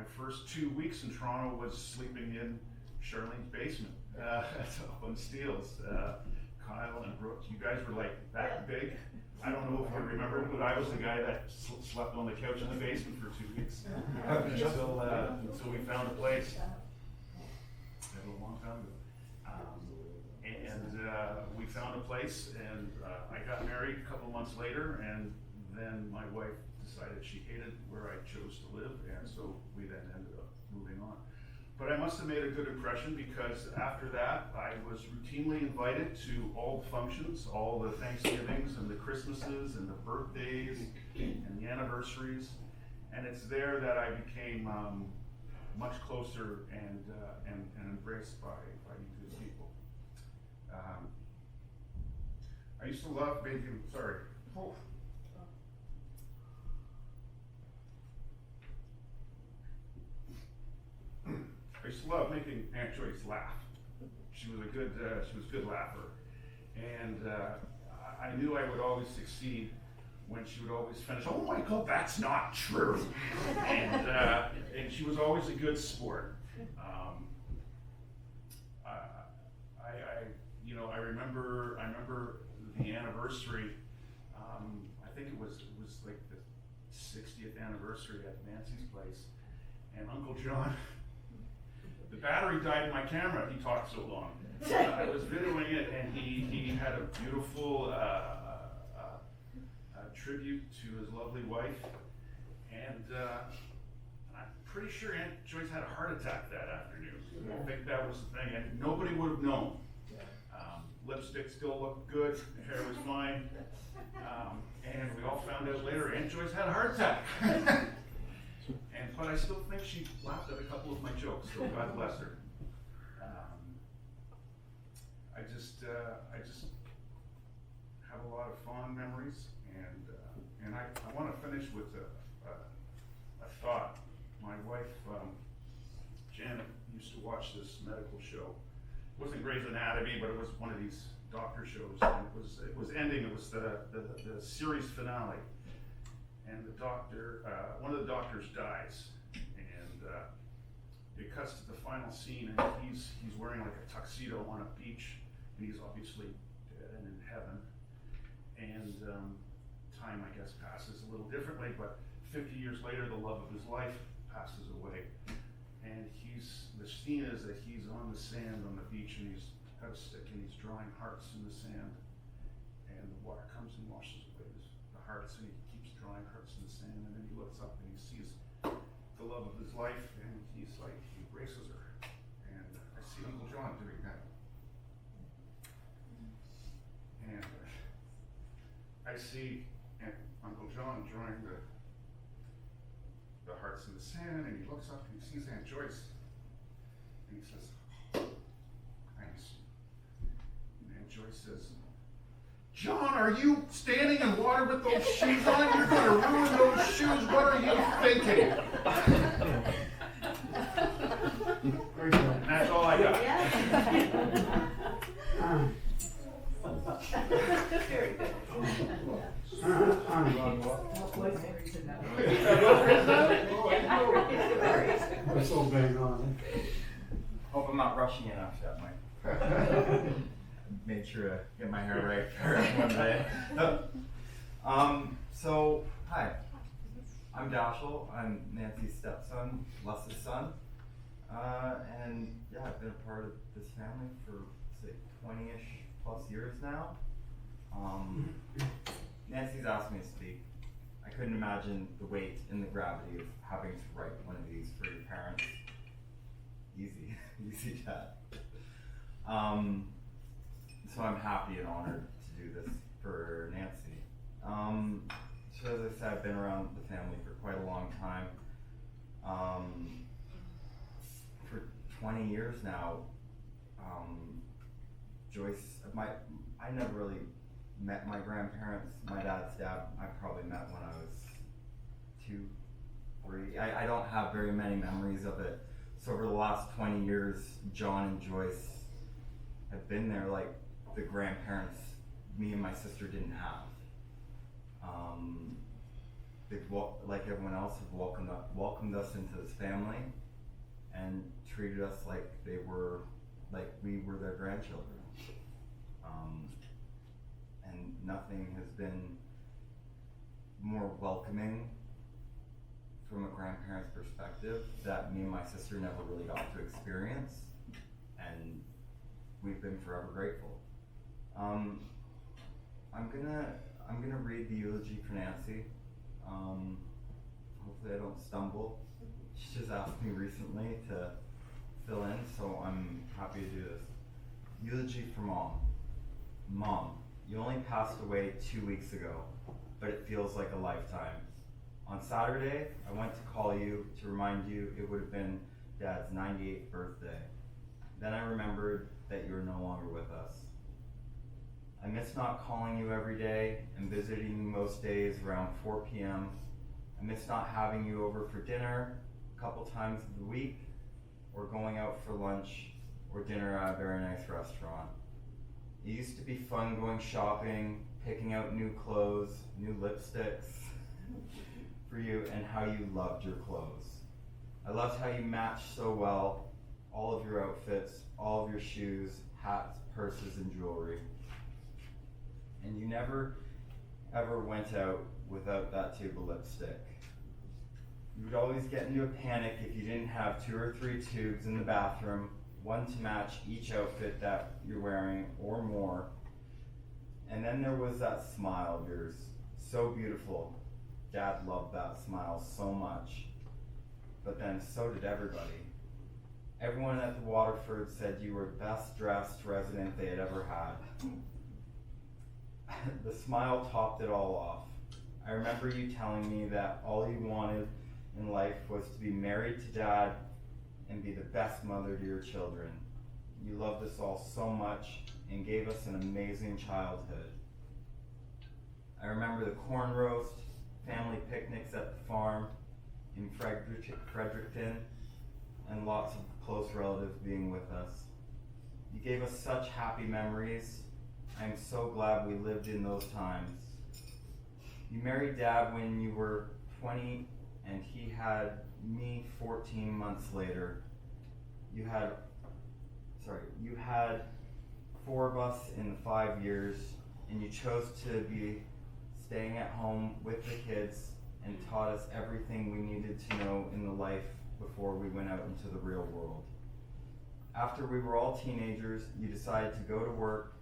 my first 2 weeks in Toronto was sleeping in Charlene's basement, up on Steeles. Kyle and Brooke, you guys were like that big. I don't know if you remember, but I was the guy that slept on the couch in the basement for 2 weeks until we found a place. That was a long time ago. We found a place, and I got married a couple months later, and then my wife decided she hated where I chose to live, and so we then ended up moving on. But I must have made a good impression, because after that, I was routinely invited to all the functions, all the Thanksgivings and the Christmases and the birthdays and the anniversaries. And it's there that I became much closer and embraced by you good people. I used to love making, sorry. Oh. I used to love making Aunt Joyce laugh. She was a good laugher, and I knew I would always succeed when she would always finish. Oh, Michael, that's not true. And she was always a good sport. I remember the anniversary. I think it was like the 60th anniversary at Nancy's place, and Uncle John. The battery died in my camera, he talked so long. I was videoing it, and he had a beautiful tribute to his lovely wife. And I'm pretty sure Aunt Joyce had a heart attack that afternoon. I think that was the thing, and nobody would have known. Lipstick still looked good, the hair was fine. And we all found out later Aunt Joyce had a heart attack. But I still think she laughed at a couple of my jokes, so God bless her. I just have a lot of fond memories, and I want to finish with a thought. My wife, Janet, used to watch this medical show. It wasn't Grey's Anatomy, but it was one of these doctor shows, and it was ending. It was the series finale. And the doctor, one of the doctors dies, and it cuts to the final scene, and he's wearing like a tuxedo on a beach, and he's obviously dead and in heaven. And time, I guess, passes a little differently, but 50 years later, the love of his life passes away. And the scene is that he's on the sand on the beach, and he's got a stick, and he's drawing hearts in the sand, and the water comes and washes away the hearts, and he keeps drawing hearts in the sand, and then he looks up and he sees the love of his life, and he's like, he embraces her. And I see Uncle John doing that. And I see Uncle John drawing the hearts in the sand, and he looks up and he sees Aunt Joyce, and he says, oh, thanks. And Aunt Joyce says, John, are you standing in water with those shoes on? You're going to ruin those shoes. What are you thinking? And that's all I got. Very good. That's all bang on. Hope I'm not rushing enough yet, Mike. Made sure to get my hair right for one day. So, hi. I'm Dashel. I'm Nancy's stepson, Les's son. And yeah, I've been a part of this family for, say, 20-ish plus years now. Nancy's asked me to speak. I couldn't imagine the weight and the gravity of having to write one of these for your parents. Easy, easy chat. So I'm happy and honored to do this for Nancy. So as I said, I've been around the family for quite a long time. For 20 years now, Joyce, I never really met my grandparents. My dad's dad, I probably met when I was 2, 3. I don't have very many memories of it. So over the last 20 years, John and Joyce have been there like the grandparents me and my sister didn't have. like everyone else, have welcomed us into this family and treated us like we were their grandchildren. And nothing has been more welcoming from a grandparent's perspective that me and my sister never really got to experience, and we've been forever grateful. I'm gonna read the eulogy for Nancy. Hopefully I don't stumble. She just asked me recently to fill in, so I'm happy to do this. Eulogy for Mom. Mom, you only passed away 2 weeks ago, but it feels like a lifetime. On Saturday, I went to call you to remind you it would have been Dad's 98th birthday. Then I remembered that you are no longer with us. I miss not calling you every day and visiting you most days around 4 p.m. I miss not having you over for dinner a couple times of the week, or going out for lunch or dinner at a very nice restaurant. It used to be fun going shopping, picking out new clothes, new lipsticks for you, and how you loved your clothes. I loved how you matched so well, all of your outfits, all of your shoes, hats, purses, and jewelry. And you never ever went out without that tube of lipstick. You would always get into a panic if you didn't have 2 or 3 tubes in the bathroom, one to match each outfit that you're wearing or more. And then there was that smile of yours, so beautiful. Dad loved that smile so much. But then so did everybody. Everyone at the Waterford said you were the best dressed resident they had ever had. The smile topped it all off. I remember you telling me that all you wanted in life was to be married to Dad and be the best mother to your children. You loved us all so much and gave us an amazing childhood. I remember the corn roast, family picnics at the farm in Fredericton, and lots of close relatives being with us. You gave us such happy memories. I am so glad we lived in those times. You married Dad when you were 20, and he had me 14 months later. You had 4 of us in the 5 years, and you chose to be staying at home with the kids and taught us everything we needed to know in the life before we went out into the real world. After we were all teenagers, you decided to go to work.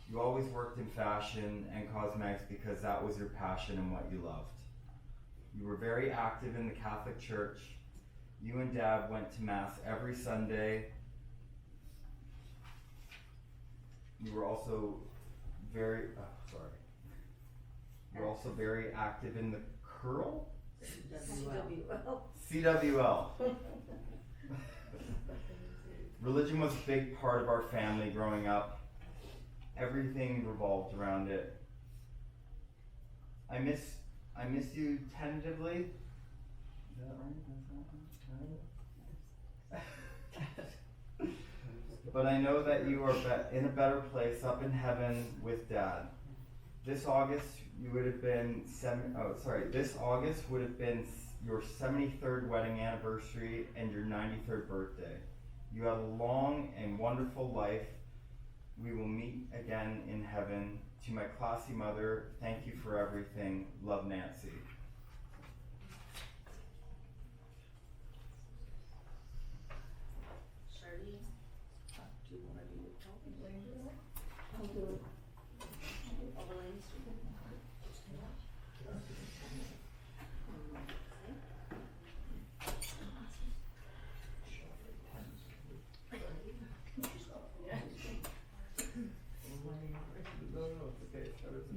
You always worked in fashion and cosmetics because that was your passion and what you loved. You were very active in the Catholic Church. You and Dad went to Mass every Sunday. You were also very active in the curl? CWL. Religion was a big part of our family growing up. Everything revolved around it. I miss you tentatively. Is that right? But I know that you are in a better place up in heaven with Dad. This August would have been your 73rd wedding anniversary and your 93rd birthday. You had a long and wonderful life. We will meet again in heaven. To my classy mother, thank you for everything. Love, Nancy. Charlene, do you want to do the talking? I'll do it. Overlays.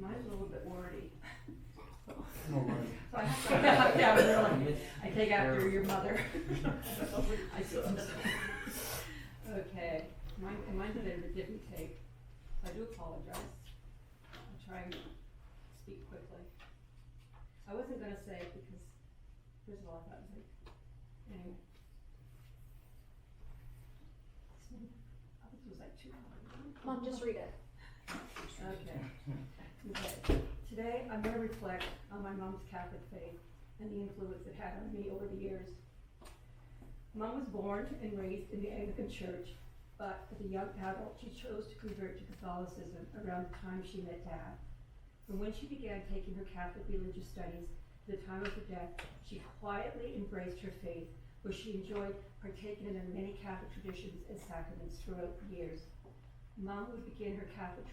Mine's a little bit wordy. No worries. So I take after your mother. I see. Okay, mine's a bit of a give and take. I do apologize. I'll try and speak quickly. I wasn't gonna say it because, first of all, I thought it was like, anyway. I think it was like 2 hours. Mom, just read it. Okay. Okay. Today, I'm going to reflect on my mom's Catholic faith and the influence it had on me over the years. Mom was born and raised in the Anglican Church, but as a young adult, she chose to convert to Catholicism around the time she met Dad. And when she began taking her Catholic religious studies to the time of her death, she quietly embraced her faith, where she enjoyed partaking in the many Catholic traditions and sacraments throughout the years. Mom would begin her Catholic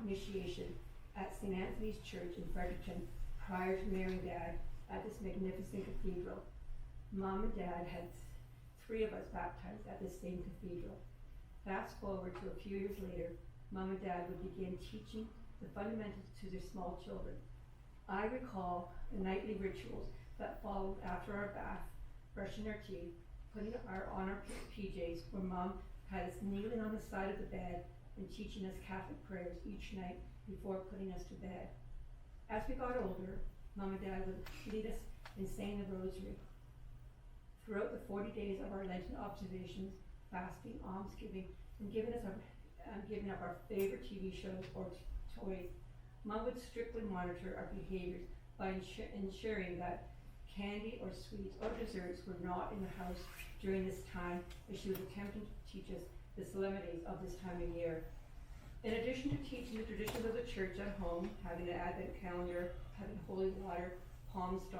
initiation at St. Anthony's Church in Fredericton prior to marrying Dad at this magnificent cathedral. Mom and Dad had 3 of us baptized at this same cathedral. Fast forward to a few years later, Mom and Dad would begin teaching the fundamentals to their small children. I recall the nightly rituals that followed after our bath, brushing our teeth, putting on our PJs, where Mom had us kneeling on the side of the bed and teaching us Catholic prayers each night before putting us to bed. As we got older, Mom and Dad would lead us in saying the rosary. Throughout the 40 days of our Lenten observations, fasting, almsgiving, and giving up our favorite TV shows or toys, Mom would strictly monitor our behaviors by ensuring that candy or sweets or desserts were not in the house during this time, as she was attempting to teach us the solemnities of this time of year. In addition to teaching the traditions of the church at home, having an Advent calendar, having holy water, palm stars,